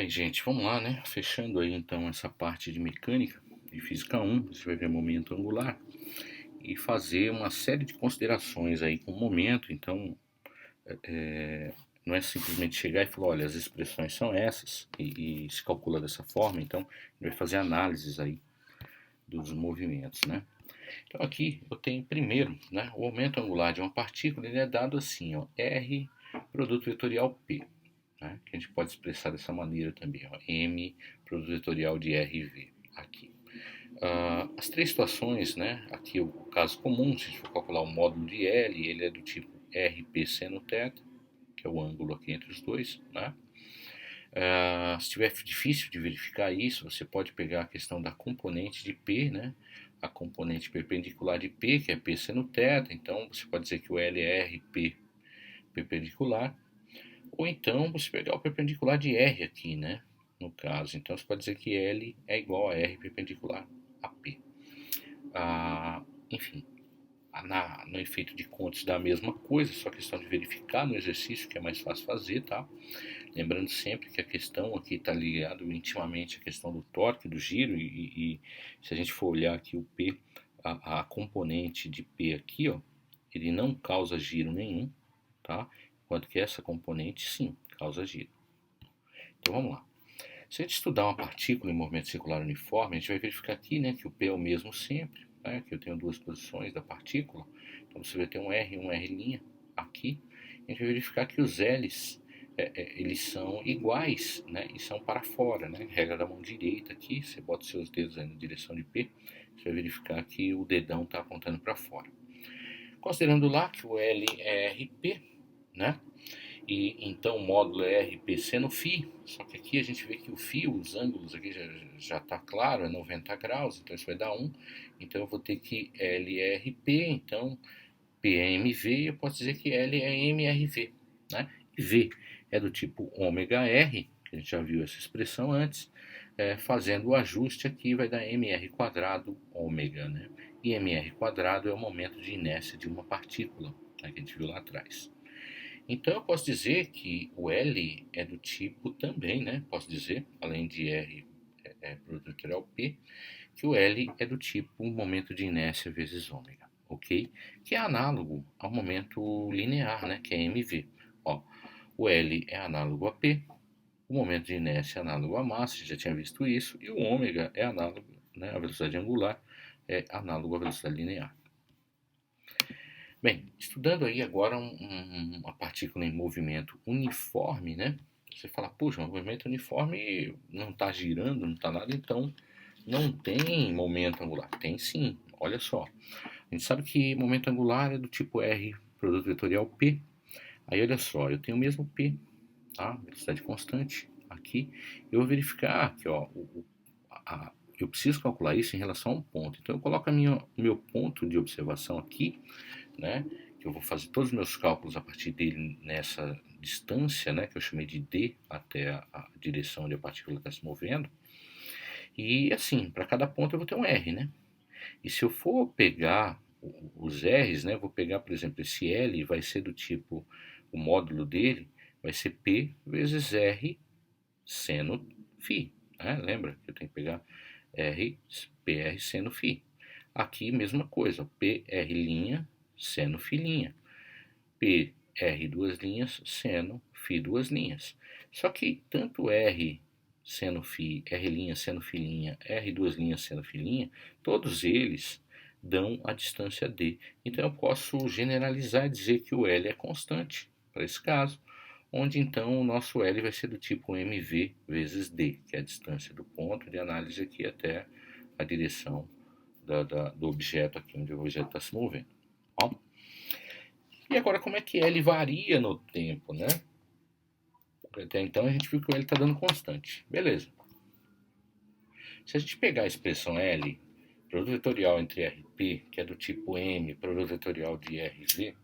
Bem, gente, vamos lá, né? Fechando aí então essa parte de mecânica de física 1, você vai ver momento angular e fazer uma série de considerações aí com o momento. Então, não é simplesmente chegar e falar, olha, as expressões são essas e se calcula dessa forma. Então, a gente vai fazer análises aí dos movimentos, né? Então, aqui eu tenho primeiro, né, o momento angular de uma partícula, ele é dado assim, ó, R produto vetorial P. Né, que a gente pode expressar dessa maneira também, ó, M produto vetorial de RV aqui. As três situações, né, aqui é o caso comum, se a gente for calcular o módulo de L, ele é do tipo RP seno θ, que é o ângulo aqui entre os dois. Né. Se estiver difícil de verificar isso, você pode pegar a questão da componente de P, né, a componente perpendicular de P, que é P seno θ, então você pode dizer que o L é RP perpendicular, ou então você pegar o perpendicular de R aqui, né? No caso, então você pode dizer que L é igual a R perpendicular a P. Enfim, no efeito de contas dá a mesma coisa, só questão de verificar no exercício, que é mais fácil fazer, tá? Lembrando sempre que a questão aqui está ligada intimamente à questão do torque, do giro, e se a gente for olhar aqui o P, a componente de P aqui, ó, ele não causa giro nenhum, tá? Enquanto que essa componente, sim, causa giro. Então vamos lá. Se a gente estudar uma partícula em movimento circular uniforme, a gente vai verificar aqui, né, que o P é o mesmo sempre, né, que eu tenho duas posições da partícula, então você vai ter um R e um R' aqui. A gente vai verificar que os L's, eles são iguais, né, e são para fora, né, regra da mão direita aqui, você bota seus dedos aí na direção de P, você vai verificar que o dedão está apontando para fora. Considerando lá que o L é RP, né, e então o módulo é RPC no φ, só que aqui a gente vê que o φ, os ângulos aqui já está claro, é 90 graus, então isso vai dar 1, então eu vou ter que L é RP, então P é MV, e eu posso dizer que L é MRV, né? E V é do tipo ômega R, que a gente já viu essa expressão antes, fazendo o ajuste aqui vai dar mr quadrado ômega, né? E mr quadrado é o momento de inércia de uma partícula, né, que a gente viu lá atrás. Então eu posso dizer que o L é do tipo também, né? Posso dizer, além de R produto vetorial P, que o L é do tipo momento de inércia vezes ômega, ok? Que é análogo ao momento linear, né? Que é mv. Ó, o L é análogo a P, o momento de inércia é análogo à massa, a gente já tinha visto isso, e o ômega é análogo, né? A velocidade angular é análogo à velocidade linear. Bem, estudando aí agora uma partícula em movimento uniforme, né? Você fala, puxa, um movimento uniforme não está girando, não está nada, então não tem momento angular. Tem sim, olha só. A gente sabe que momento angular é do tipo R, produto vetorial P. Aí olha só, eu tenho o mesmo P, tá? Velocidade constante aqui. Eu vou verificar que, ó, eu preciso calcular isso em relação a um ponto. Então eu coloco o meu ponto de observação aqui, né, que eu vou fazer todos os meus cálculos a partir dele nessa distância, né, que eu chamei de D até a direção onde a partícula está se movendo. E assim, para cada ponto eu vou ter um R, né? E se eu for pegar os R's, né, vou pegar, por exemplo, esse L vai ser do tipo, o módulo dele vai ser P vezes R seno φ. Né? Lembra que eu tenho que pegar R, PR seno φ. Aqui, mesma coisa, PR' seno φ'. PR duas linhas, seno φ duas linhas. Só que tanto R seno φ, R' seno φ', R duas linhas seno φ', todos eles dão a distância D. Então eu posso generalizar e dizer que o L é constante para esse caso, onde então o nosso L vai ser do tipo mv vezes D, que é a distância do ponto de análise aqui até a direção do objeto aqui onde o objeto está se movendo. Bom, e agora como é que L varia no tempo, né? Até então a gente viu que o L está dando constante. Beleza. Se a gente pegar a expressão L, produto vetorial entre RP, que é do tipo M, produto vetorial de RV,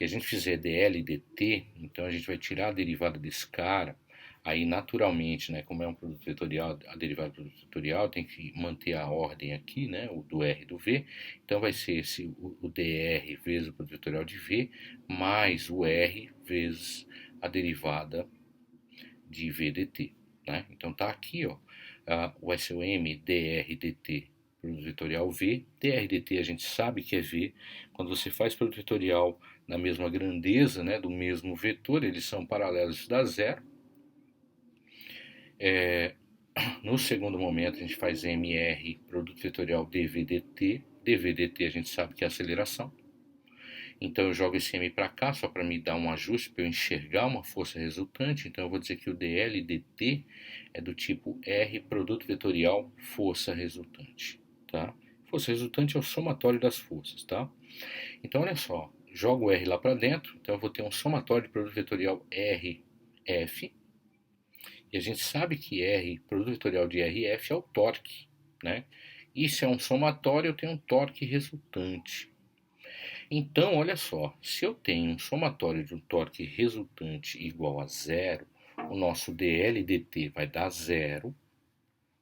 e a gente fizer dl e dt, então a gente vai tirar a derivada desse cara, aí naturalmente, né, como é um produto vetorial, a derivada do produto vetorial tem que manter a ordem aqui, né, o do R e do V, então vai ser o dr vezes o produto vetorial de V, mais o R vezes a derivada de V dt, né? Então tá aqui, ó, o SOM dr dt, produto vetorial V, dr dt a gente sabe que é V. Quando você faz produto vetorial na mesma grandeza, né, do mesmo vetor, eles são paralelos, isso dá zero. No segundo momento a gente faz MR, produto vetorial dv dt, dv dt a gente sabe que é aceleração. Então eu jogo esse M para cá só para me dar um ajuste, para eu enxergar uma força resultante. Então eu vou dizer que o dl dt é do tipo R, produto vetorial, força resultante. Tá? Força resultante é o somatório das forças. Tá? Então olha só, jogo o R lá para dentro, então eu vou ter um somatório de produto vetorial RF. E a gente sabe que R, produto vetorial de RF é o torque. Né? E se é um somatório, eu tenho um torque resultante. Então, olha só, se eu tenho um somatório de um torque resultante igual a zero, o nosso dl dt vai dar zero,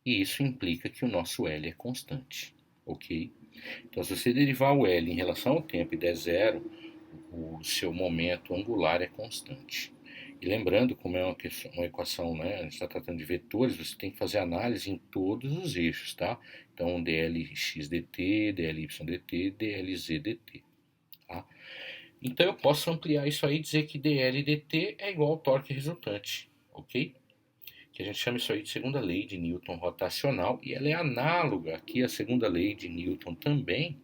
e isso implica que o nosso L é constante, ok? Então, se você derivar o L em relação ao tempo e der zero, o seu momento angular é constante. E lembrando, como é uma equação, né, a gente está tratando de vetores, você tem que fazer análise em todos os eixos, tá? Então, dlx dt, dly dt, dlz dt. Tá? Então eu posso ampliar isso aí e dizer que dl dt é igual ao torque resultante, ok? Que a gente chama isso aí de segunda lei de Newton rotacional, e ela é análoga aqui à segunda lei de Newton também,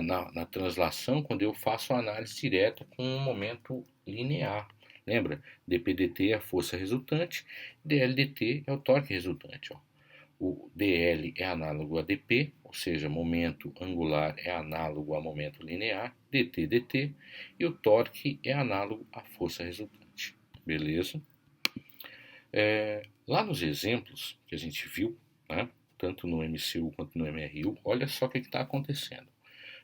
na translação, quando eu faço a análise direta com um momento linear. Lembra? dp dt é a força resultante, dl dt é o torque resultante. Ó. O dl é análogo a dp, ou seja, momento angular é análogo a momento linear, dt, dt, e o torque é análogo à força resultante. Beleza? Lá nos exemplos que a gente viu, né, tanto no MCU quanto no MRU, olha só o que está acontecendo.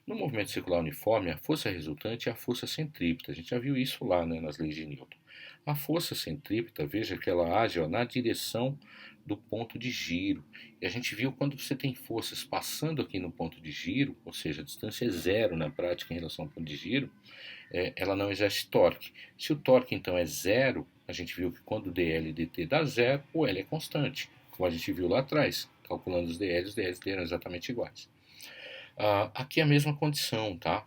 No movimento circular uniforme, a força resultante é a força centrípeta. A gente já viu isso lá, né, nas leis de Newton. A força centrípeta, veja que ela age na direção do ponto de giro. E a gente viu quando você tem forças passando aqui no ponto de giro, ou seja, a distância é zero na prática em relação ao ponto de giro, ela não exerce torque. Se o torque então é zero, a gente viu que quando o dl dt dá zero, o L é constante, como a gente viu lá atrás. Calculando os dls eram exatamente iguais. Aqui é a mesma condição, tá?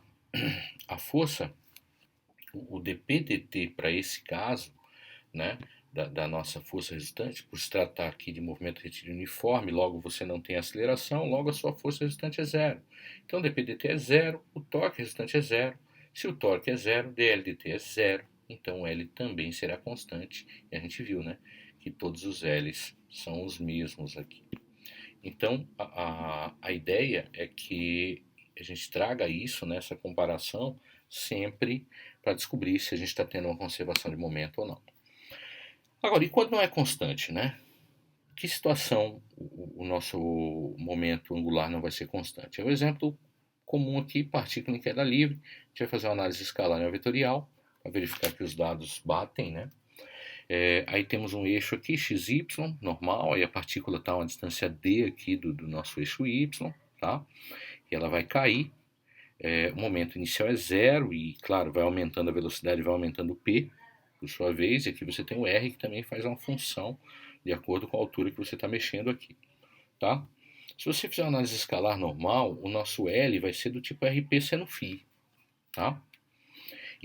A força, o dp dt para esse caso, né, da nossa força resultante, por se tratar aqui de movimento retilíneo uniforme, logo você não tem aceleração, logo a sua força resultante é zero. Então dp dt é zero, o torque resultante é zero. Se o torque é zero, dl dt é zero, então o L também será constante. E a gente viu, né, que todos os L's são os mesmos aqui. Então, a ideia é que a gente traga isso, né, essa comparação, sempre para descobrir se a gente está tendo uma conservação de momento ou não. Agora, e quando não é constante, né? Que situação o nosso momento angular não vai ser constante? É o exemplo comum aqui, partícula em queda livre. A gente vai fazer uma análise escalar vetorial para verificar que os dados batem, né? Aí temos um eixo aqui, xy, normal, aí a partícula está a uma distância d aqui do nosso eixo y, tá? E ela vai cair, o momento inicial é zero e, claro, vai aumentando a velocidade, vai aumentando o p, por sua vez, e aqui você tem o r que também faz uma função de acordo com a altura que você está mexendo aqui, tá? Se você fizer uma análise escalar normal, o nosso L vai ser do tipo RP seno φ, tá?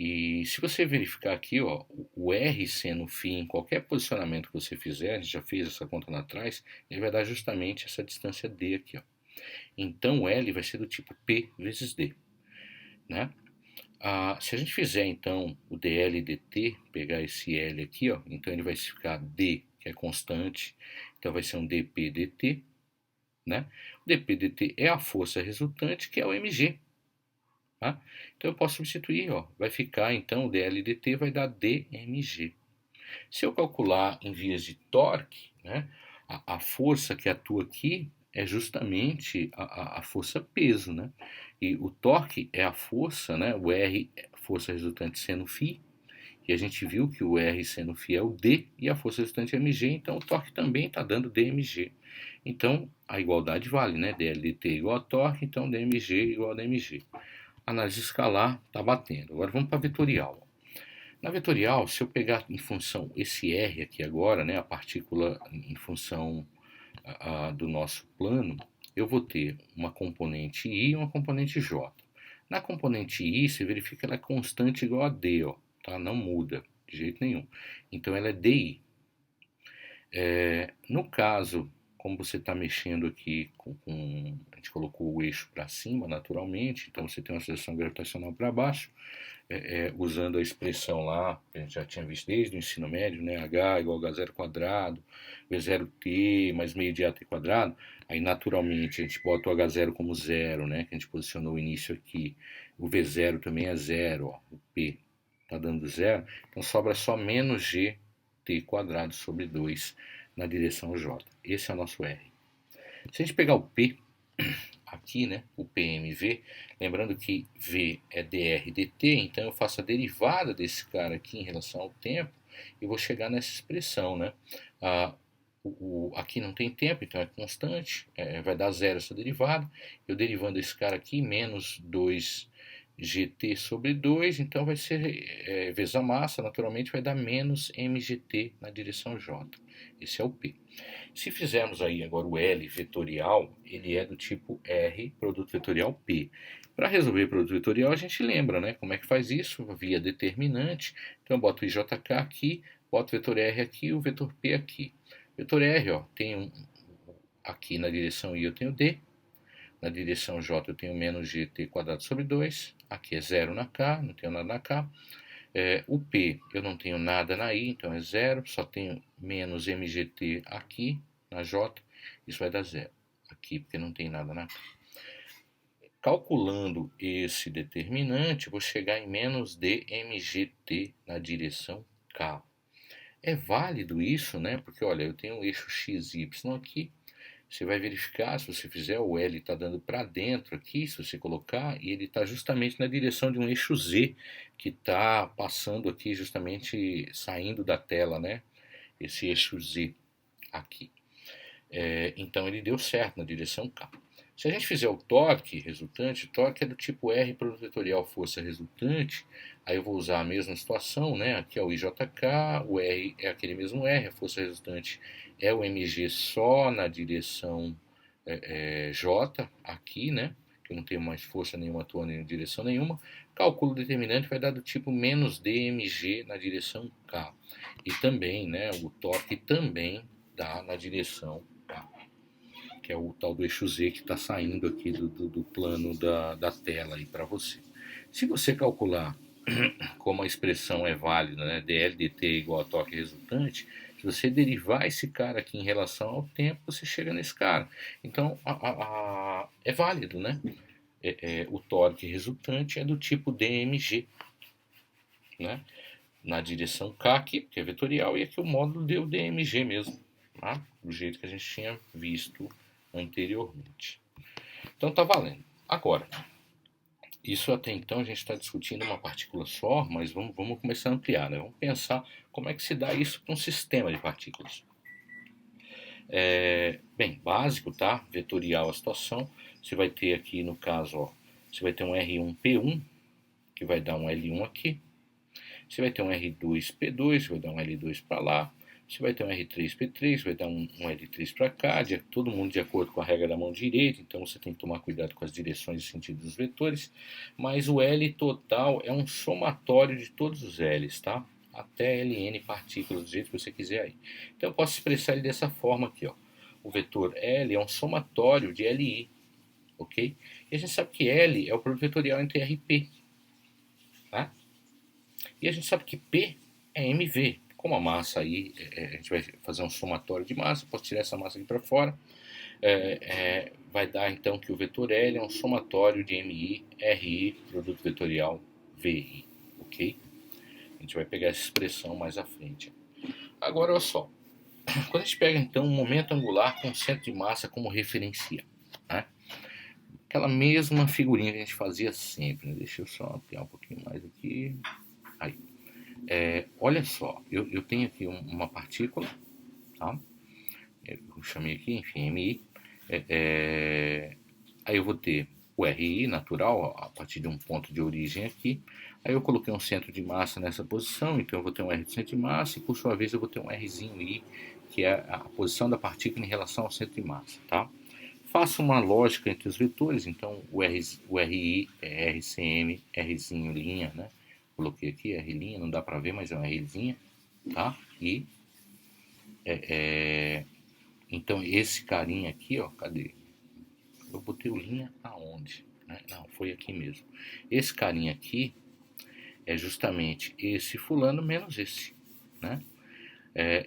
E se você verificar aqui, ó, o R seno φ em qualquer posicionamento que você fizer, a gente já fez essa conta lá atrás, ele vai dar justamente essa distância D aqui, ó. Então o L vai ser do tipo P vezes D, né? Se a gente fizer então o dl dt, pegar esse L aqui, ó, então ele vai ficar D, que é constante, então vai ser um dp dt, né? O dp dt é a força resultante, que é o mg. Tá? Então eu posso substituir, ó, vai ficar então o dl dt vai dar dmg. Se eu calcular em vias de torque, né, a força que atua aqui é justamente a força peso, né? E o torque é a força, né? O R é a força resultante seno φ, e a gente viu que o R seno φ é o D e a força resultante é mg, então o torque também está dando dmg. Então a igualdade vale, né? dl dt igual a torque, então dmg igual a dmg. Análise escalar está batendo. Agora vamos para vetorial. Na vetorial, se eu pegar em função esse R aqui agora, né, a partícula em função do nosso plano, eu vou ter uma componente I e uma componente J. Na componente I, você verifica que ela é constante igual a D, ó, tá? Não muda de jeito nenhum. Então ela é DI. No caso, como você está mexendo aqui a gente colocou o eixo para cima naturalmente, então você tem uma aceleração gravitacional para baixo, usando a expressão lá, que a gente já tinha visto desde o ensino médio, né, H igual a H0 quadrado, V0t mais meio de AT quadrado, aí naturalmente a gente bota o H0 como zero, né, que a gente posicionou o início aqui, o V0 também é zero, ó, o P está dando zero, então sobra só menos gt quadrado sobre 2 na direção J. Esse é o nosso R. Se a gente pegar o P, aqui, né, o PMV, lembrando que V é dr dt, então eu faço a derivada desse cara aqui em relação ao tempo e vou chegar nessa expressão, né? Aqui não tem tempo, então é constante, vai dar zero essa derivada. Eu derivando esse cara aqui, menos 2gt sobre 2, então vai ser, vezes a massa, naturalmente vai dar menos mgt na direção J. Esse é o P. Se fizermos aí agora o L vetorial, ele é do tipo R, produto vetorial P. Para resolver produto vetorial, a gente lembra, né? Como é que faz isso? Via determinante. Então eu boto o IJK aqui, boto o vetor R aqui e o vetor P aqui. Vetor R, ó, tem aqui na direção I eu tenho D, na direção J eu tenho menos gt quadrado sobre 2, aqui é zero na K, não tenho nada na K. O P eu não tenho nada na I, então é zero, só tenho menos mgt aqui na J, isso vai dar zero aqui, porque não tem nada na K. Calculando esse determinante, vou chegar em menos dmgt na direção K. É válido isso, né? Porque olha, eu tenho um eixo x e y aqui, você vai verificar, se você fizer, o L está dando para dentro aqui, se você colocar, e ele está justamente na direção de um eixo Z, que está passando aqui, justamente saindo da tela, né? Esse eixo Z aqui. Então ele deu certo na direção K. Se a gente fizer o torque resultante, o torque é do tipo R produto vetorial força resultante, aí eu vou usar a mesma situação, né? Aqui é o IJK, o R é aquele mesmo R, a força resultante é o mg só na direção J, aqui, né? Que eu não tenho mais força nenhuma atuando em direção nenhuma. Cálculo determinante vai dar do tipo menos dmg na direção K. E também, né? O torque também dá na direção K, que é o tal do eixo Z que está saindo aqui do plano da tela aí para você. Se você calcular como a expressão é válida, né, dl dt igual a torque resultante, se você derivar esse cara aqui em relação ao tempo, você chega nesse cara. Então, é válido, né? O torque resultante é do tipo dmg, né? Na direção K aqui, que é vetorial, e aqui o módulo deu dmg mesmo, tá? Do jeito que a gente tinha visto anteriormente. Então tá valendo. Agora, isso até então a gente está discutindo uma partícula só, mas vamos começar a ampliar, né? Vamos pensar como é que se dá isso para um sistema de partículas. Bem, básico, tá? Vetorial a situação. Você vai ter aqui, no caso, ó, você vai ter um R1P1, que vai dar um L1 aqui. Você vai ter um R2P2, que vai dar um L2 para lá. Você vai ter um R3P3, vai dar um L3 para cá, todo mundo de acordo com a regra da mão direita, então você tem que tomar cuidado com as direções e sentido dos vetores. Mas o L total é um somatório de todos os L's, tá? Até Ln partículas, do jeito que você quiser aí. Então eu posso expressar ele dessa forma aqui, ó. O vetor L é um somatório de Li, ok? E a gente sabe que L é o produto vetorial entre R e P, tá? E a gente sabe que P é mv. Como a massa aí, a gente vai fazer um somatório de massa, posso tirar essa massa aqui para fora, vai dar então que o vetor L é um somatório de MI, RI, produto vetorial VI, ok? A gente vai pegar essa expressão mais à frente. Agora, olha só, quando a gente pega então um momento angular com centro de massa como referencial, né? Aquela mesma figurinha que a gente fazia sempre, né? Deixa eu só ampliar um pouquinho mais aqui. Aí. Olha só, eu tenho aqui uma partícula, tá? Eu chamei aqui, enfim, MI. Aí eu vou ter o RI natural, a partir de um ponto de origem aqui. Aí eu coloquei um centro de massa nessa posição, então eu vou ter um R de centro de massa, e por sua vez eu vou ter um Rzinho I, que é a posição da partícula em relação ao centro de massa, tá? Faço uma lógica entre os vetores, então o RI é RCM, Rzinho linha, né? Coloquei aqui R linha, não dá para ver, mas é um Rzinha, tá? E então esse carinha aqui, ó, cadê? Eu botei o linha aonde? Né? Não, foi aqui mesmo. Esse carinha aqui é justamente esse fulano menos esse, né?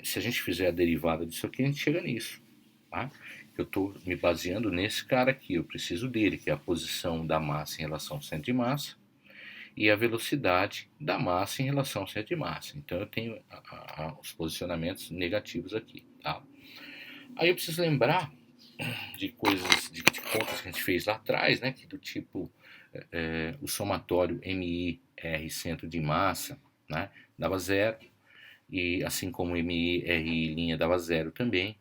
Se a gente fizer a derivada disso aqui, a gente chega nisso, tá? Eu estou me baseando nesse cara aqui, eu preciso dele, que é a posição da massa em relação ao centro de massa e a velocidade da massa em relação ao centro de massa. Então eu tenho os posicionamentos negativos aqui, tá? Aí eu preciso lembrar de coisas, de contas que a gente fez lá atrás, né? Que do tipo o somatório MI-R centro de massa, né? Dava zero, e assim como o MI-RI linha dava zero também,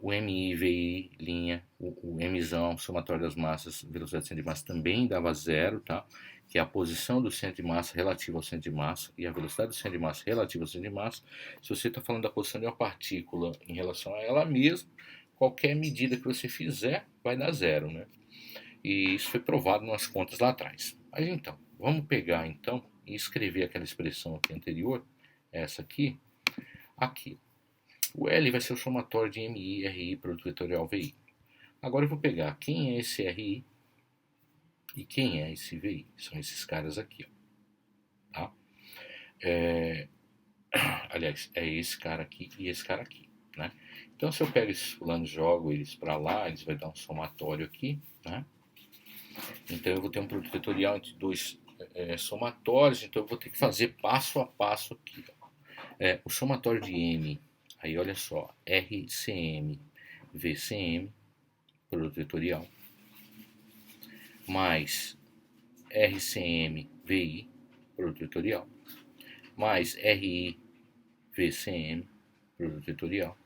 o MI-VI linha, o Mzão, somatório das massas, velocidade do centro de massa também dava zero, tá? Que é a posição do centro de massa relativa ao centro de massa e a velocidade do centro de massa relativa ao centro de massa. Se você está falando da posição de uma partícula em relação a ela mesma, qualquer medida que você fizer vai dar zero, né? E isso foi provado nas contas lá atrás. Mas então, vamos pegar então e escrever aquela expressão aqui anterior, essa aqui, aqui. O L vai ser o somatório de MI, RI, produto vetorial VI. Agora eu vou pegar quem é esse RI e quem é esse VI. São esses caras aqui, ó. Tá? Aliás, é esse cara aqui e esse cara aqui, né? Então, se eu pego esses fulanos e jogo eles para lá, eles vão dar um somatório aqui, né? Então, eu vou ter um produto vetorial entre dois somatórios, então eu vou ter que fazer passo a passo aqui. O somatório de M, aí olha só, RCM, VCM, produto vetorial, mais RCM, VI, produto vetorial, mais RI, VCM, produto vetorial,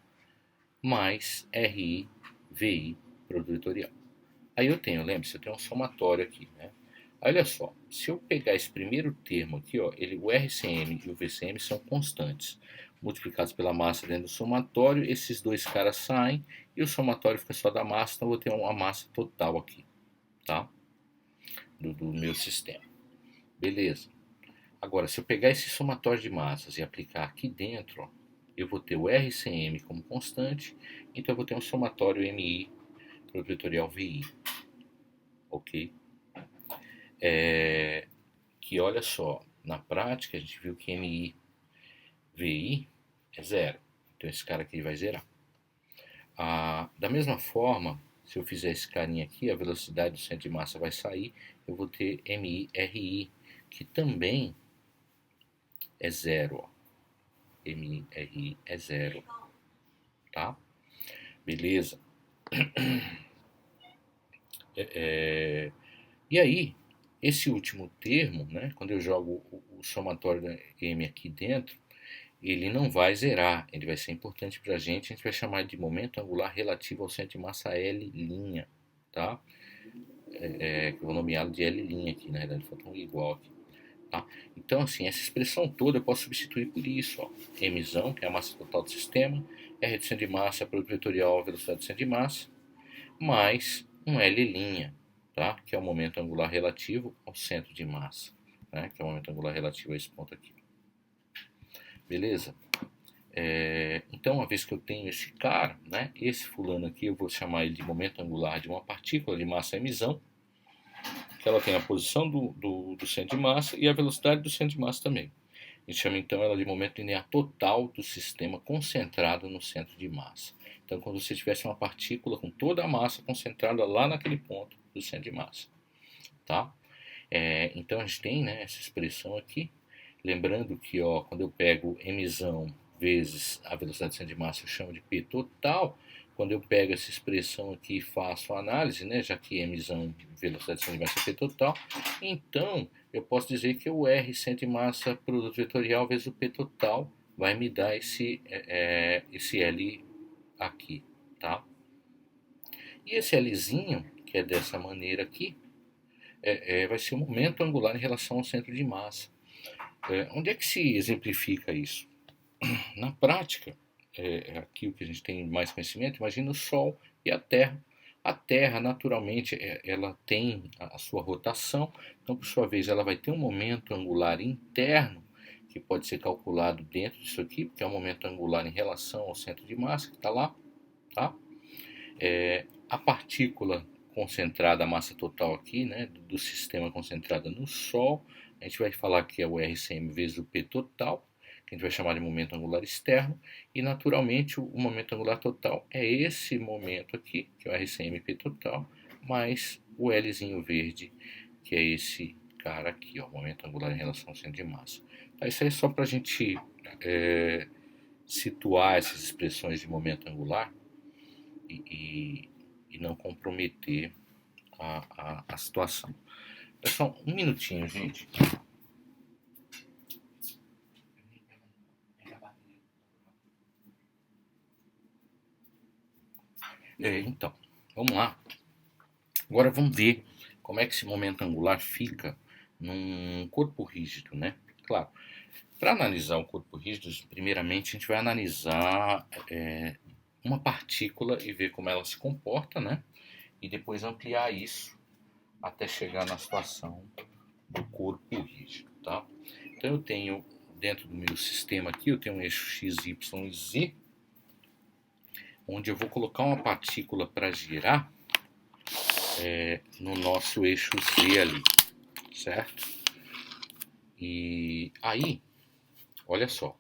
mais RI, VI, produto vetorial. Aí eu tenho, lembre-se, eu tenho um somatório aqui, né? Olha só, se eu pegar esse primeiro termo aqui, ó, o RCM e o VCM são constantes, multiplicados pela massa dentro do somatório, esses dois caras saem e o somatório fica só da massa, então eu vou ter uma massa total aqui, tá? Do meu sistema. Beleza. Agora, se eu pegar esse somatório de massas e aplicar aqui dentro, ó, eu vou ter o RCM como constante, então eu vou ter um somatório MI, produto vetorial VI, ok? Que olha só, na prática a gente viu que MI, VI é zero, então esse cara aqui vai zerar. Da mesma forma, se eu fizer esse carinha aqui, a velocidade do centro de massa vai sair, eu vou ter MI, RI, que também é zero, ó. MI, RI é zero, tá? Beleza? E aí, esse último termo, né, quando eu jogo o somatório da M aqui dentro, ele não vai zerar, ele vai ser importante para a gente vai chamar de momento angular relativo ao centro de massa L', tá? Eu vou nomeá-lo de L' aqui, na verdade, falta um igual aqui. Tá? Então, assim, essa expressão toda eu posso substituir por isso, ó. Mzão, que é a massa total do sistema, R de centro de massa, produto vetorial, velocidade do centro de massa, mais um L', tá? Que é o momento angular relativo ao centro de massa, né? Que é o momento angular relativo a esse ponto aqui. Beleza? Então, uma vez que eu tenho esse cara, né? Esse fulano aqui, eu vou chamar ele de momento angular de uma partícula de massa Mzão, que ela tem a posição do centro de massa e a velocidade do centro de massa também. A gente chama então ela de momento linear total do sistema concentrado no centro de massa. Então, quando você tivesse uma partícula com toda a massa concentrada lá naquele ponto do centro de massa, tá? Então a gente tem, né, essa expressão aqui, lembrando que, ó, quando eu pego Mzão vezes a velocidade do centro de massa, eu chamo de P total. Quando eu pego essa expressão aqui e faço a análise, né, já que Mzão, velocidade do centro de massa é P total, então eu posso dizer que o R centro de massa produto vetorial vezes o P total vai me dar esse L aqui, tá? E esse Lzinho, que é dessa maneira aqui, vai ser o momento angular em relação ao centro de massa. Onde é que se exemplifica isso? Na prática, aqui o que a gente tem mais conhecimento, imagina o Sol e a Terra. A Terra, naturalmente, ela tem a sua rotação, então, por sua vez, ela vai ter um momento angular interno, que pode ser calculado dentro disso aqui, que é o momento angular em relação ao centro de massa, que está lá. Tá? A partícula concentrada, a massa total aqui, né, do sistema concentrada no Sol, a gente vai falar que é o RCM vezes o P total, que a gente vai chamar de momento angular externo, e naturalmente o momento angular total é esse momento aqui, que é o RCM-P total, mais o Lzinho verde, que é esse cara aqui, ó, momento angular em relação ao centro de massa. Tá, isso aí é só para a gente situar essas expressões de momento angular e não comprometer a situação. Pessoal, um minutinho, gente. Então, vamos lá. Agora vamos ver como é que esse momento angular fica num corpo rígido, né? Claro, para analisar o corpo rígido, primeiramente a gente vai analisar uma partícula e ver como ela se comporta, né? E depois ampliar isso até chegar na situação do corpo rígido, tá? Então eu tenho, dentro do meu sistema aqui, eu tenho um eixo x, y e z, onde eu vou colocar uma partícula para girar no nosso eixo z ali, certo? E aí, olha só,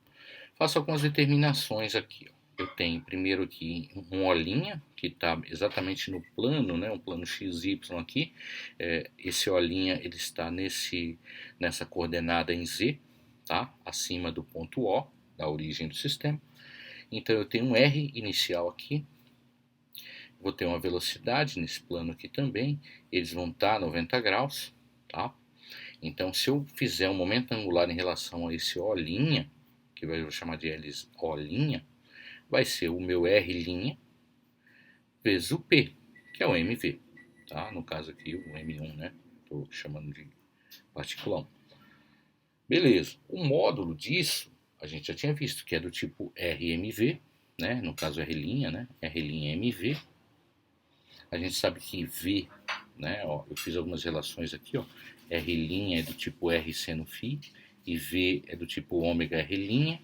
faço algumas determinações aqui, ó. Eu tenho primeiro aqui uma olinha, que está exatamente no plano, né, um plano XY aqui. Esse olinha ele está nessa coordenada em Z, tá? Acima do ponto O, da origem do sistema. Então eu tenho um R inicial aqui, vou ter uma velocidade nesse plano aqui também, eles vão estar a 90 graus, tá? Então se eu fizer um momento angular em relação a esse O', que eu vou chamar de L', vai ser o meu R' vezes o P, que é o MV, tá? No caso aqui o M1, né? Estou chamando de partícula 1. Beleza, o módulo disso a gente já tinha visto que é do tipo RMV, né? No caso R', né? R''MV. A gente sabe que V, né? Ó, eu fiz algumas relações aqui, ó. R' é do tipo R seno φ e V é do tipo ômega R',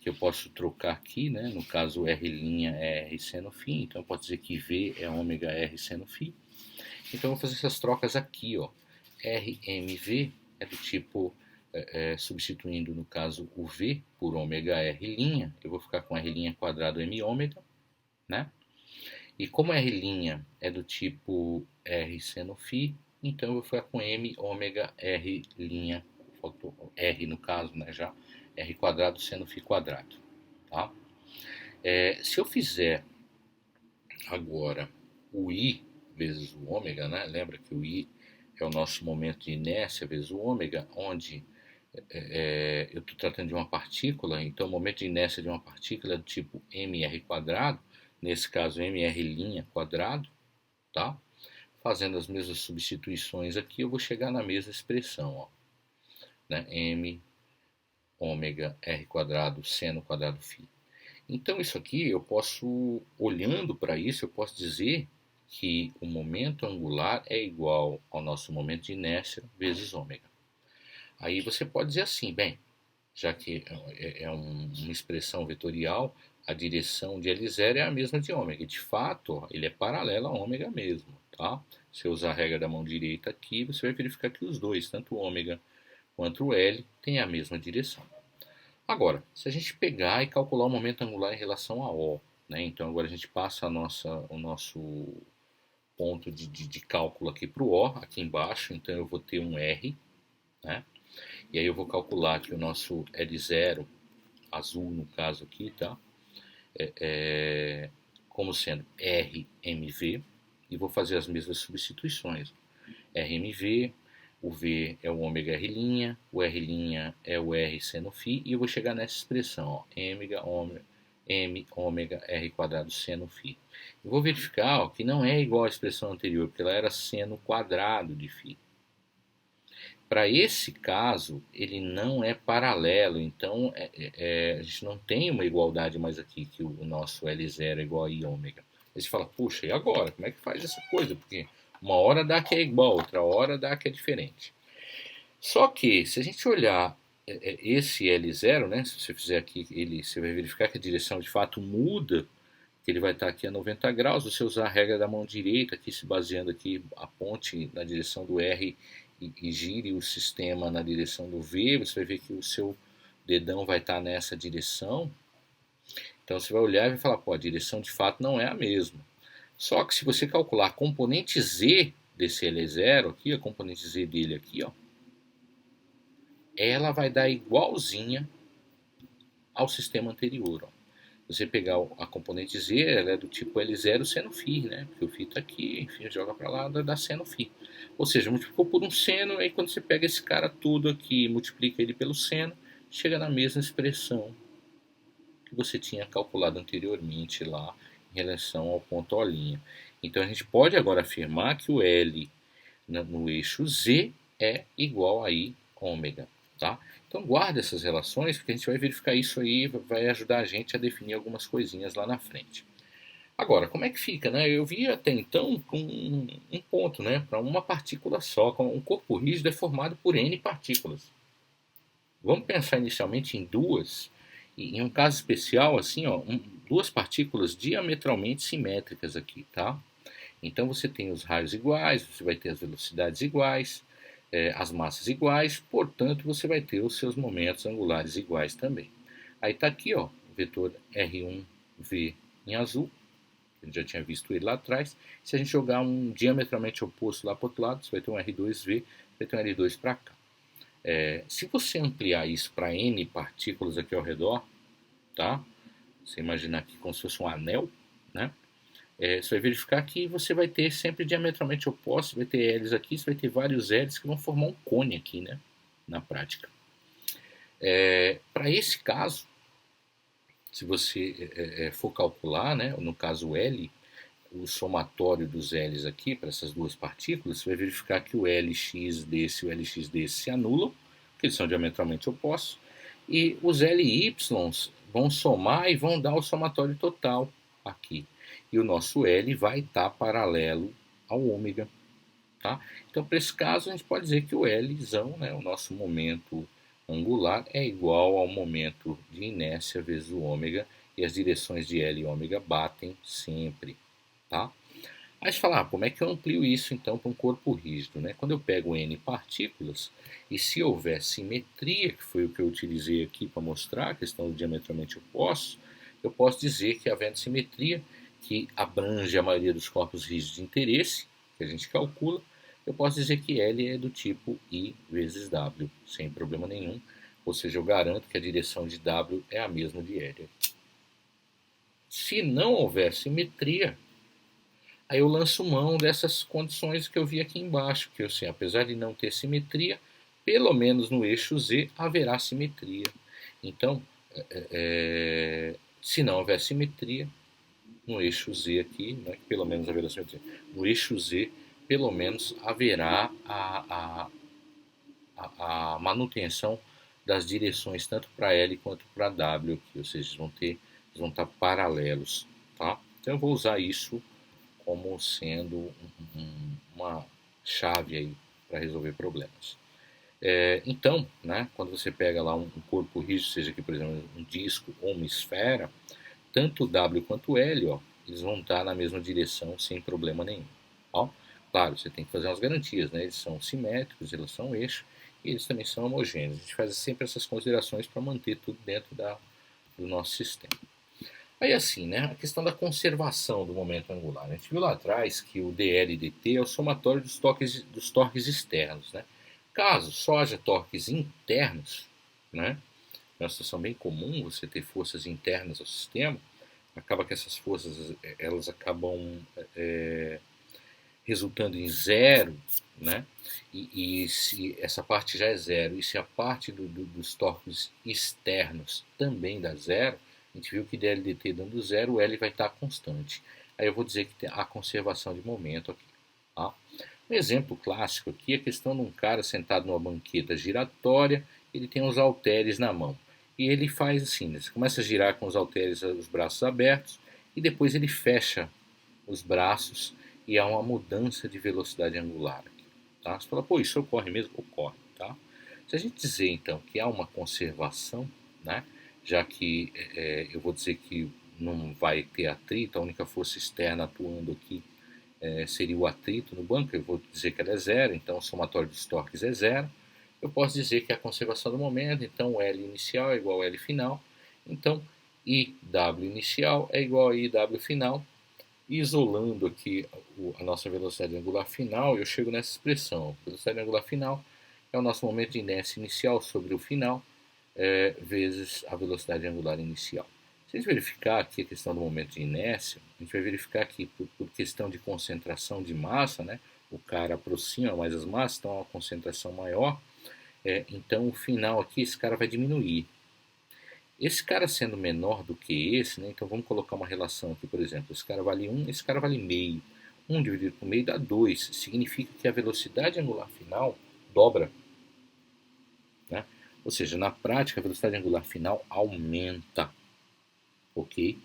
que eu posso trocar aqui, né? No caso R' é R seno φ, então eu posso dizer que V é ômega R seno φ. Então eu vou fazer essas trocas aqui, ó. RMV é do tipo, substituindo no caso o V por ômega R', eu vou ficar com R' quadrado M ômega, né? E como R' é do tipo R seno φ, então eu vou ficar com M ômega R', faltou R no caso, né, já, R quadrado seno φ quadrado, tá? Se eu fizer agora o I vezes o ômega, né, lembra que o I é o nosso momento de inércia vezes o ômega, onde eu estou tratando de uma partícula, então o momento de inércia de uma partícula é do tipo mr quadrado, nesse caso mr' quadrado, tá? Fazendo as mesmas substituições aqui, eu vou chegar na mesma expressão, ó, né? M ômega r quadrado seno quadrado φ. Então isso aqui eu posso, olhando para isso, eu posso dizer que o momento angular é igual ao nosso momento de inércia vezes ômega. Aí você pode dizer assim, bem, já que é uma expressão vetorial, a direção de L0 é a mesma de ômega. De fato, ele é paralelo a ômega mesmo, tá? Se eu usar a regra da mão direita aqui, você vai verificar que os dois, tanto o ômega quanto o L, têm a mesma direção. Agora, se a gente pegar e calcular o momento angular em relação a O, né? Então agora a gente passa o nosso ponto de cálculo aqui para o O, aqui embaixo, então eu vou ter um R, né? E aí eu vou calcular que o nosso L0, azul no caso aqui, tá? Como sendo RMV, e vou fazer as mesmas substituições. RMV, o V é o ômega R', o R' é o R seno φ, e eu vou chegar nessa expressão, ó, M ômega R quadrado seno φ. Eu vou verificar, ó, que não é igual à expressão anterior, porque ela era seno quadrado de φ, Para esse caso, ele não é paralelo, então a gente não tem uma igualdade mais aqui, que o nosso L0 é igual a I ômega. Aí você fala, puxa, e agora? Como é que faz essa coisa? Porque uma hora dá que é igual, outra hora dá que é diferente. Só que, se a gente olhar esse L0, né, se você fizer aqui, você vai verificar que a direção de fato muda, que ele vai estar aqui a 90 graus, você usar a regra da mão direita, aqui se baseando aqui, aponte na direção do R e gire o sistema na direção do V, você vai ver que o seu dedão vai estar nessa direção. Então você vai olhar e vai falar, pô, a direção de fato não é a mesma. Só que se você calcular a componente Z desse L0 aqui, a componente Z dele aqui, ó, ela vai dar igualzinha ao sistema anterior, ó. Você pegar a componente Z, ela é do tipo L0 seno φ, né? Porque o φ está aqui, enfim, joga para lá, dá seno φ. Ou seja, multiplicou por um seno, aí quando você pega esse cara todo aqui e multiplica ele pelo seno, chega na mesma expressão que você tinha calculado anteriormente lá em relação ao ponto O'. Então a gente pode agora afirmar que o L no eixo Z é igual a I ômega, tá? Então guarda essas relações, porque a gente vai verificar isso aí, vai ajudar a gente a definir algumas coisinhas lá na frente. Agora, como é que fica, né? Eu vi até então com um ponto, né? Para uma partícula só, um corpo rígido é formado por N partículas. Vamos pensar inicialmente em duas, e em um caso especial, assim, ó, duas partículas diametralmente simétricas aqui, tá? Então você tem os raios iguais, você vai ter as velocidades iguais, as massas iguais, portanto você vai ter os seus momentos angulares iguais também. Aí está aqui, ó, o vetor R1V em azul, a gente já tinha visto ele lá atrás. Se a gente jogar um diametralmente oposto lá para o outro lado, você vai ter um R2V, vai ter um L2 para cá. Se você ampliar isso para N partículas aqui ao redor, tá? Você imaginar aqui como se fosse um anel, né? Você vai verificar que você vai ter sempre diametralmente opostos, vai ter L's aqui, você vai ter vários L's que vão formar um cone aqui, né, na prática. Para esse caso, se você for calcular, né, no caso L, o somatório dos L's aqui, para essas duas partículas, você vai verificar que o Lx desse e o Lx desse se anulam, porque eles são diametralmente opostos, e os Ly's vão somar e vão dar o somatório total aqui. E o nosso L vai estar paralelo ao ômega. Tá? Então, para esse caso, a gente pode dizer que o Lzão, né, o nosso momento angular, é igual ao momento de inércia vezes o ômega, e as direções de L e ômega batem sempre. Tá? Aí você fala, como é que eu amplio isso então para um corpo rígido? Né? Quando eu pego N partículas, e se houver simetria, que foi o que eu utilizei aqui para mostrar a questão do diametralmente opostos, eu posso dizer que havendo simetria, que abrange a maioria dos corpos rígidos de interesse, que a gente calcula, eu posso dizer que L é do tipo I vezes W, sem problema nenhum. Ou seja, eu garanto que a direção de W é a mesma de L. Se não houver simetria, aí eu lanço mão dessas condições que eu vi aqui embaixo, que assim, apesar de não ter simetria, pelo menos no eixo Z haverá simetria. Então, se não houver simetria, no eixo Z aqui, né, pelo menos haverá simetria, no eixo Z, pelo menos haverá a manutenção das direções tanto para L quanto para W aqui, ou seja, eles vão estar paralelos. Tá? Então eu vou usar isso como sendo uma chave aí para resolver problemas. Então, né, quando você pega lá um corpo rígido, seja aqui, por exemplo, um disco ou uma esfera, tanto W quanto L, ó, eles vão estar na mesma direção sem problema nenhum. Ó, claro, você tem que fazer umas garantias, né? Eles são simétricos, eles são eixo e eles também são homogêneos. A gente faz sempre essas considerações para manter tudo dentro do nosso sistema. Aí assim, né, a questão da conservação do momento angular. A gente viu lá atrás que o dL e dt é o somatório dos torques externos. Né? Caso só haja torques internos, né, é uma situação bem comum você ter forças internas ao sistema, acaba que essas forças elas acabam resultando em zero, né? E se essa parte já é zero, e se a parte dos torques externos também dá zero, a gente viu que dLdt dando zero, o L vai estar constante. Aí eu vou dizer que há conservação de momento aqui. Tá? Um exemplo clássico aqui é a questão de um cara sentado numa banqueta giratória, ele tem uns halteres na mão. E ele faz assim, né? Você começa a girar com os halteres, os braços abertos, e depois ele fecha os braços e há uma mudança de velocidade angular aqui, tá? Você fala, pô, isso ocorre mesmo? Ocorre, tá? Se a gente dizer então que há uma conservação, né? Já que eu vou dizer que não vai ter atrito, a única força externa atuando aqui seria o atrito no banco, eu vou dizer que ela é zero, então o somatório dos torques é zero. Eu posso dizer que é a conservação do momento, então L inicial é igual a L final, então IW inicial é igual a IW final. Isolando aqui a nossa velocidade angular final, eu chego nessa expressão. Velocidade angular final é o nosso momento de inércia inicial sobre o final, vezes a velocidade angular inicial. Se a gente verificar aqui a questão do momento de inércia, a gente vai verificar que por questão de concentração de massa, né, o cara aproxima mais as massas, então há uma concentração maior, então o final aqui, esse cara vai diminuir. Esse cara sendo menor do que esse, né, então vamos colocar uma relação aqui, por exemplo, esse cara vale 1, esse cara vale meio. 1 dividido por meio dá 2, significa que a velocidade angular final dobra, né? Ou seja, na prática a velocidade angular final aumenta, ok?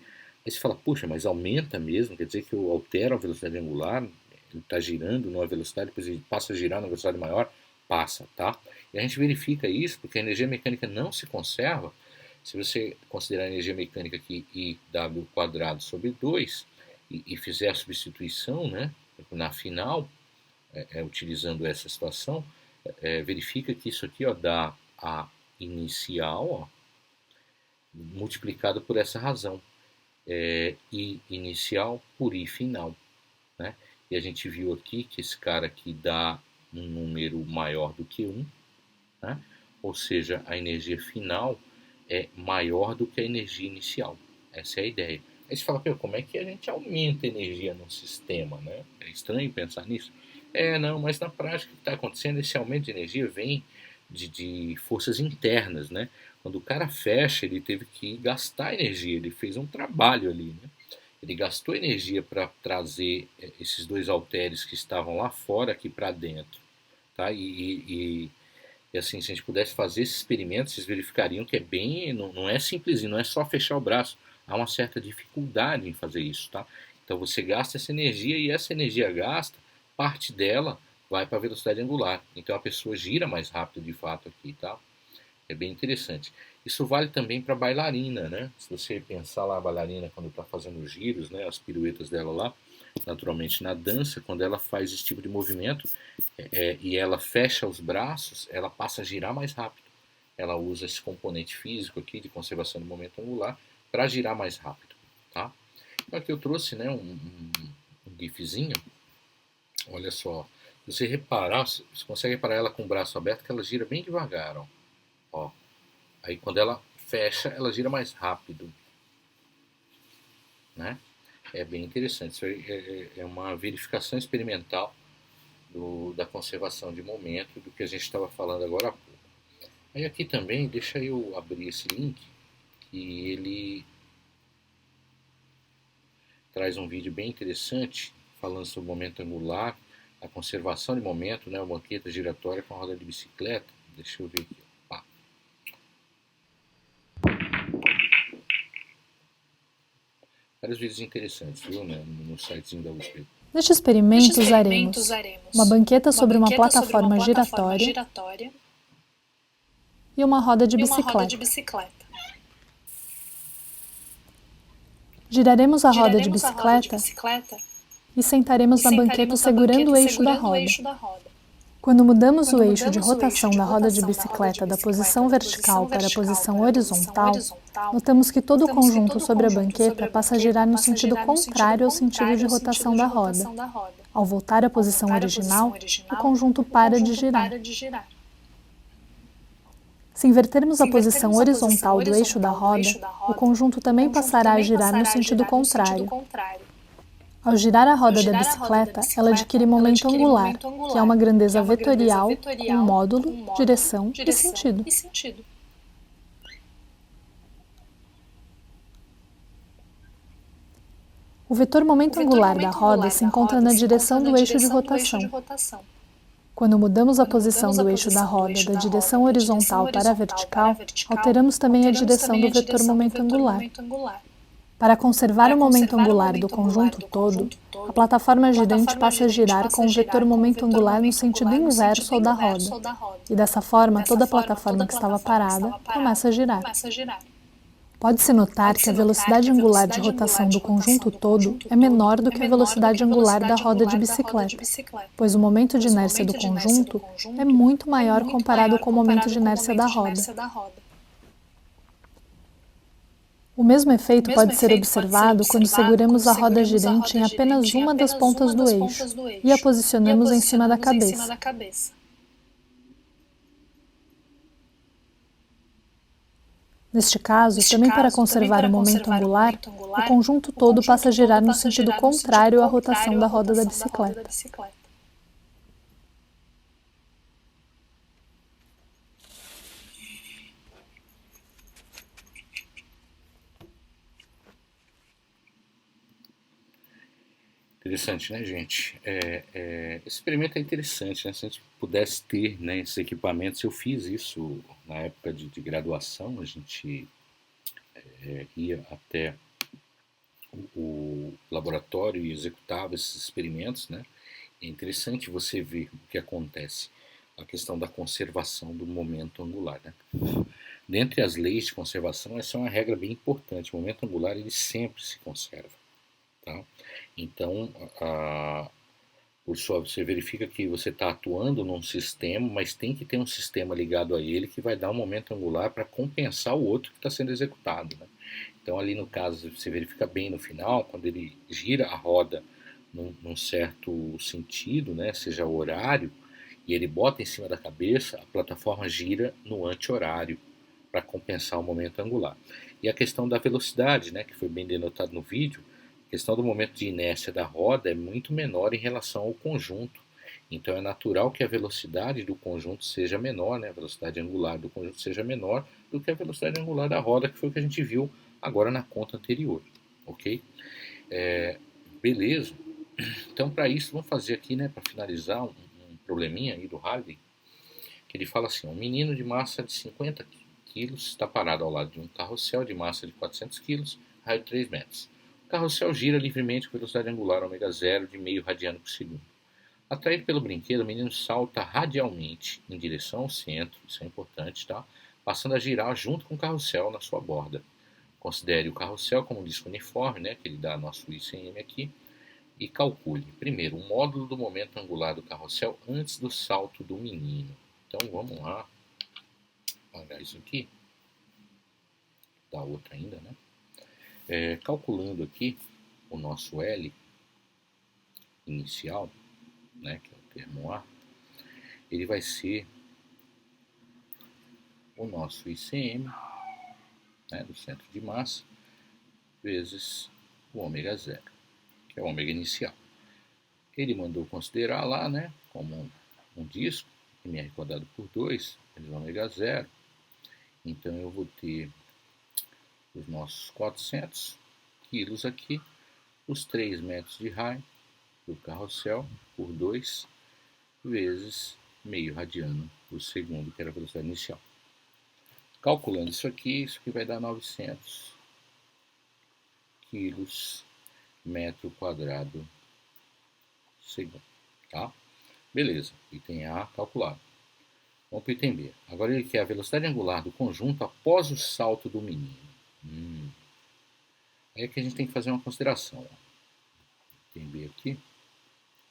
Aí você fala, puxa, mas aumenta mesmo, quer dizer que eu altero a velocidade angular, ele está girando numa velocidade, depois ele passa a girar numa velocidade maior, passa, tá? E a gente verifica isso porque a energia mecânica não se conserva. Se você considerar a energia mecânica aqui IW quadrado sobre 2 e fizer a substituição, né, na final, utilizando essa situação, verifica que isso aqui dá a inicial multiplicado por essa razão. I inicial por I final. Né? E a gente viu aqui que esse cara aqui dá um número maior do que 1, né? Ou seja, a energia final é maior do que a energia inicial. Essa é a ideia. Aí você fala, como é que a gente aumenta a energia num sistema, né? É estranho pensar nisso. Não, mas na prática o que está acontecendo, esse aumento de energia vem de forças internas, né? Quando o cara fecha, ele teve que gastar energia, ele fez um trabalho ali, né? Ele gastou energia para trazer esses dois halteres que estavam lá fora aqui para dentro, tá? E assim, se a gente pudesse fazer esse experimento, vocês verificariam que não é simplesinho, não é só fechar o braço. Há uma certa dificuldade em fazer isso, tá? Então você gasta essa energia e essa energia gasta, parte dela vai para a velocidade angular. Então a pessoa gira mais rápido de fato aqui, tá? É bem interessante. Isso vale também para a bailarina, né? Se você pensar lá a bailarina quando está fazendo os giros, né, as piruetas dela lá, naturalmente na dança, quando ela faz esse tipo de movimento e ela fecha os braços, ela passa a girar mais rápido. Ela usa esse componente físico aqui de conservação do momento angular para girar mais rápido, tá? Então aqui eu trouxe, né, um gifzinho. Olha só, se você reparar, você consegue reparar ela com o braço aberto que ela gira bem devagar, ó. Aí quando ela fecha, ela gira mais rápido, né? É bem interessante. Isso é uma verificação experimental da conservação de momento, do que a gente estava falando agora há pouco. Aí aqui também, deixa eu abrir esse link, que ele traz um vídeo bem interessante, falando sobre o momento angular, a conservação de momento, né, a banqueta giratória com a roda de bicicleta. Deixa eu ver aqui. Vários vídeos interessantes, viu, né, no sitezinho da USP. Neste experimento usaremos uma banqueta sobre uma plataforma giratória e uma roda de bicicleta. Giraremos a roda de bicicleta e sentaremos na banqueta segurando o eixo da roda. Quando mudamos o eixo de rotação da roda de bicicleta da posição vertical para a posição horizontal, notamos que todo o conjunto sobre a banqueta passa a girar no sentido contrário ao sentido de rotação da roda. Ao voltar à posição original, o conjunto para de girar. Se invertermos a posição horizontal do eixo da roda, o conjunto também passará a girar no sentido contrário. Ao girar a roda da bicicleta, ela adquire momento angular, que é uma grandeza vetorial com módulo, direção e sentido. O vetor momento angular da roda se encontra na direção do eixo de rotação. Quando mudamos a posição do eixo da roda da direção horizontal para a vertical, alteramos também a direção do vetor momento angular. Para conservar o momento angular do conjunto todo, a plataforma girante passa a girar com o vetor momento angular no sentido inverso ao da roda, e dessa forma toda a plataforma que estava parada começa a girar. Pode-se notar que a velocidade angular de rotação do conjunto todo é menor do que a velocidade angular da roda de bicicleta, pois o momento de inércia do conjunto é muito maior comparado com o momento de inércia da roda. O mesmo efeito pode ser observado quando seguramos a roda girante em apenas uma das pontas do eixo e a posicionamos em cima da cabeça. Neste caso, também para conservar o momento angular, o conjunto todo passa a girar no sentido contrário à rotação da roda da bicicleta. Interessante, né, gente? Esse experimento é interessante, né? Se a gente pudesse ter, né, esses equipamentos, eu fiz isso na época de graduação, a gente ia até o laboratório e executava esses experimentos, né? É interessante você ver o que acontece, a questão da conservação do momento angular, né? Dentre as leis de conservação, essa é uma regra bem importante. O momento angular, ele sempre se conserva, tá? Então, por sua vez, você verifica que você está atuando num sistema, mas tem que ter um sistema ligado a ele que vai dar um momento angular para compensar o outro que está sendo executado, né? Então, ali no caso, você verifica bem no final, quando ele gira a roda num certo sentido, né, seja o horário, e ele bota em cima da cabeça, a plataforma gira no anti-horário para compensar o momento angular. E a questão da velocidade, né, que foi bem denotado no vídeo, a questão do momento de inércia da roda é muito menor em relação ao conjunto. Então é natural que a velocidade do conjunto seja menor, né? A velocidade angular do conjunto seja menor do que a velocidade angular da roda, que foi o que a gente viu agora na conta anterior. Ok? Beleza. Então, para isso, vamos fazer aqui, né, para finalizar, um probleminha aí do Halliday, que ele fala assim: um menino de massa de 50 quilos está parado ao lado de um carrossel de massa de 400 quilos, raio de 3 metros. O carrossel gira livremente com velocidade angular ω0 de meio radiano por segundo. Atraído pelo brinquedo, o menino salta radialmente em direção ao centro, isso é importante, tá? Passando a girar junto com o carrossel na sua borda. Considere o carrossel como um disco uniforme, né, que ele dá nosso ICM aqui, e calcule, primeiro, o módulo do momento angular do carrossel antes do salto do menino. Então, vamos lá, olha isso aqui, dá outra ainda, né? Calculando aqui o nosso L inicial, né, que é o termo A, ele vai ser o nosso ICM, né, do centro de massa, vezes o ω0, que é o ômega inicial. Ele mandou considerar lá, né, como um disco, MR quadrado por 2, vezes ω0. Então eu vou ter os nossos 400 quilos aqui, os 3 metros de raio do carrossel por 2 vezes meio radiano por segundo, que era a velocidade inicial. Calculando isso aqui vai dar 900 quilos metro quadrado segundo, tá? Beleza, item A calculado. Vamos para o item B. Agora ele quer a velocidade angular do conjunto após o salto do menino. Aí é que a gente tem que fazer uma consideração. Item B aqui.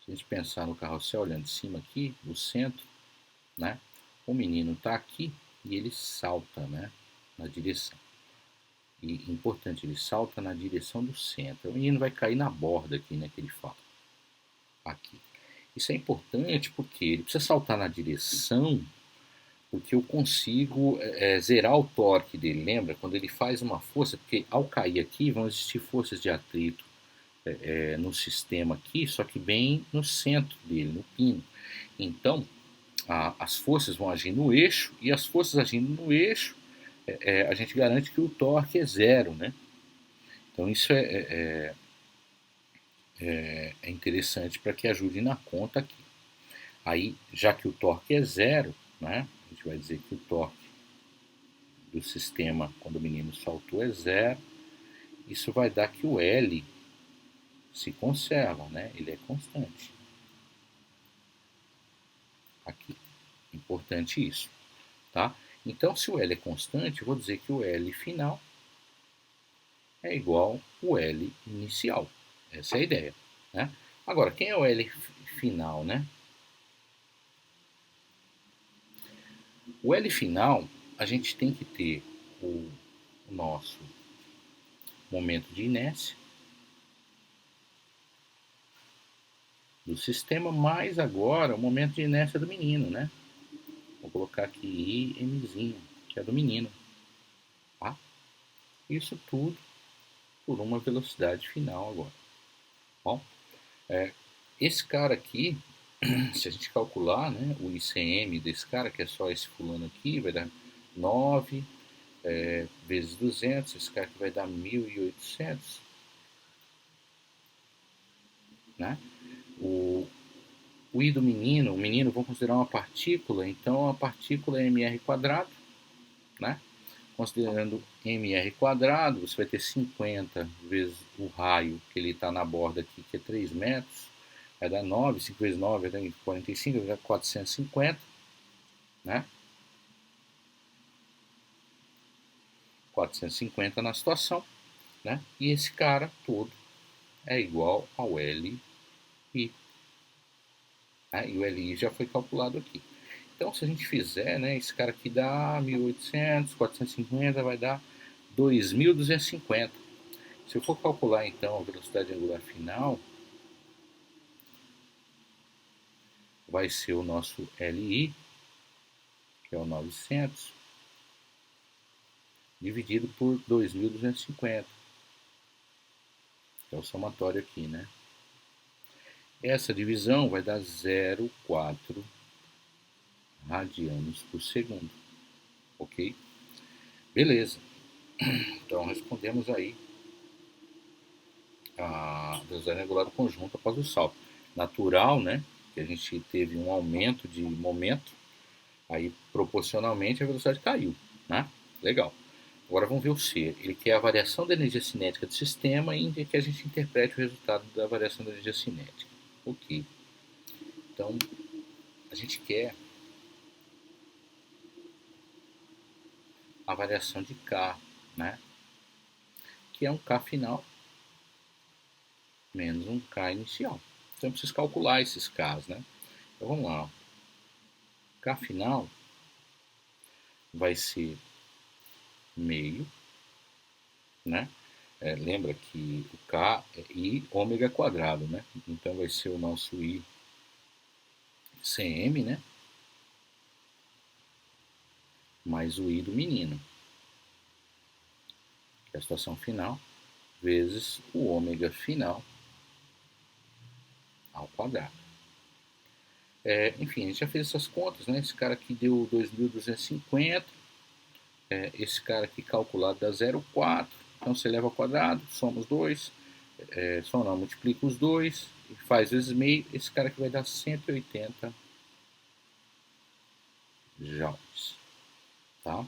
Se a gente pensar no carrossel olhando de cima aqui, o centro, né? O menino está aqui e ele salta, né, na direção. E importante, ele salta na direção do centro. O menino vai cair na borda aqui, né, que ele fala. Aqui. Isso é importante porque ele precisa saltar na direção, porque eu consigo zerar o torque dele. Lembra? Quando ele faz uma força, porque ao cair aqui vão existir forças de atrito no sistema aqui, só que bem no centro dele, no pino. Então, as forças vão agir no eixo, e as forças agindo no eixo, a gente garante que o torque é zero, né? Então isso é é interessante para que ajude na conta aqui. Aí, já que o torque é zero, né, a gente vai dizer que o torque do sistema, quando o menino saltou, é zero. Isso vai dar que o L se conserva, né? Ele é constante. Aqui, importante isso, tá? Então, se o L é constante, eu vou dizer que o L final é igual ao L inicial. Essa é a ideia, né? Agora, quem é o L final, né? O L final, a gente tem que ter o nosso momento de inércia do sistema, mais agora o momento de inércia do menino, né? Vou colocar aqui IMzinho, que é do menino. Tá? Isso tudo por uma velocidade final agora. Bom, esse cara aqui, se a gente calcular, né, o ICM desse cara, que é só esse fulano aqui, vai dar 9 vezes 200, esse cara aqui vai dar 1.800. Né? O I do menino, o menino vamos considerar uma partícula, então a partícula é mr quadrado, né? Considerando mr quadrado, você vai ter 50 vezes o raio que ele está na borda aqui, que é 3 metros, vai dar 9, 5 vezes 9 vai dar 45, vai dar 450, né? 450 na situação, né? E esse cara todo é igual ao LI, né? E o LI já foi calculado aqui. Então, se a gente fizer, né, esse cara aqui dá 1.800, 450, vai dar 2.250. Se eu for calcular, então, a velocidade angular final, vai ser o nosso LI, que é o 900, dividido por 2.250, que é o somatório aqui, né? Essa divisão vai dar 0,4 radianos por segundo, ok? Beleza. Então, respondemos aí a velocidade angular do conjunto após o salto. Natural, né? Que a gente teve um aumento de momento, aí proporcionalmente a velocidade caiu, né? Legal. Agora vamos ver o C. Ele quer a variação da energia cinética do sistema e que a gente interprete o resultado da variação da energia cinética. Ok. Então, a gente quer a variação de K, né? Que é um K final menos um K inicial. Então, eu preciso calcular esses Ks, né? Então, vamos lá. K final vai ser meio, né? Lembra que o K é I ômega quadrado, né? Então vai ser o nosso I CM, né? Mais o I do menino, que é a situação final, vezes o ômega final ao quadrado. Enfim, a gente já fez essas contas, né? Esse cara aqui deu 2.250, esse cara aqui calculado dá 0,4, então você leva ao quadrado, soma os dois, multiplica os dois, e faz vezes meio, esse cara aqui vai dar 180 joules, tá?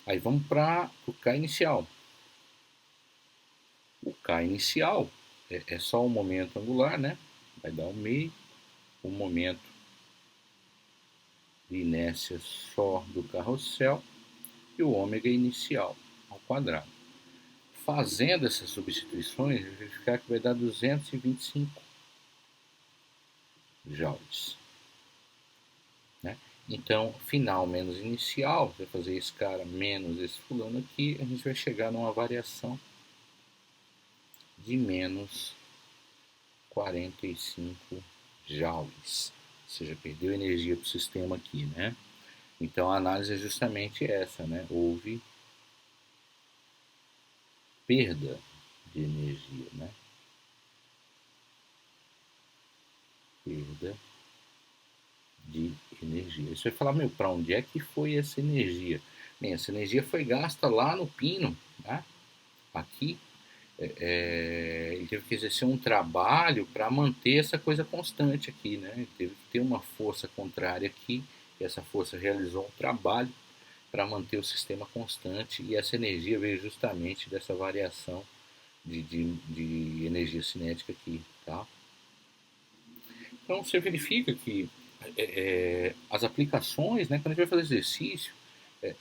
Aí vamos para o K inicial. O K inicial é só o momento angular, né? Vai dar o meio, o momento de inércia só do carrossel e o ômega inicial ao quadrado. Fazendo essas substituições, vai verificar que vai dar 225 joules. Né? Então, final menos inicial, você vai fazer esse cara menos esse fulano aqui, a gente vai chegar numa variação de menos 45 joules. Ou seja, perdeu energia para o sistema aqui, né? Então a análise é justamente essa, né? Houve perda de energia, né? Perda de energia. Você vai falar, meu, para onde é que foi essa energia? Bem, essa energia foi gasta lá no pino, né? Aqui ele teve que exercer um trabalho para manter essa coisa constante aqui, né? Ele teve que ter uma força contrária aqui, e essa força realizou um trabalho para manter o sistema constante, e essa energia veio justamente dessa variação de energia cinética aqui, tá? Então você verifica que as aplicações, né, quando a gente vai fazer exercício,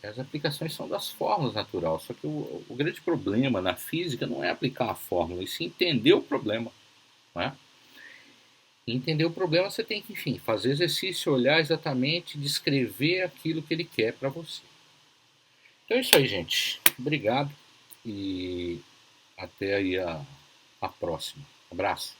as aplicações são das fórmulas naturais, só que o grande problema na física não é aplicar a fórmula, e sim entender o problema, né? E entender o problema você tem que, enfim, fazer exercício, olhar exatamente, descrever aquilo que ele quer para você. Então é isso aí, gente. Obrigado e até aí a próxima. Abraço.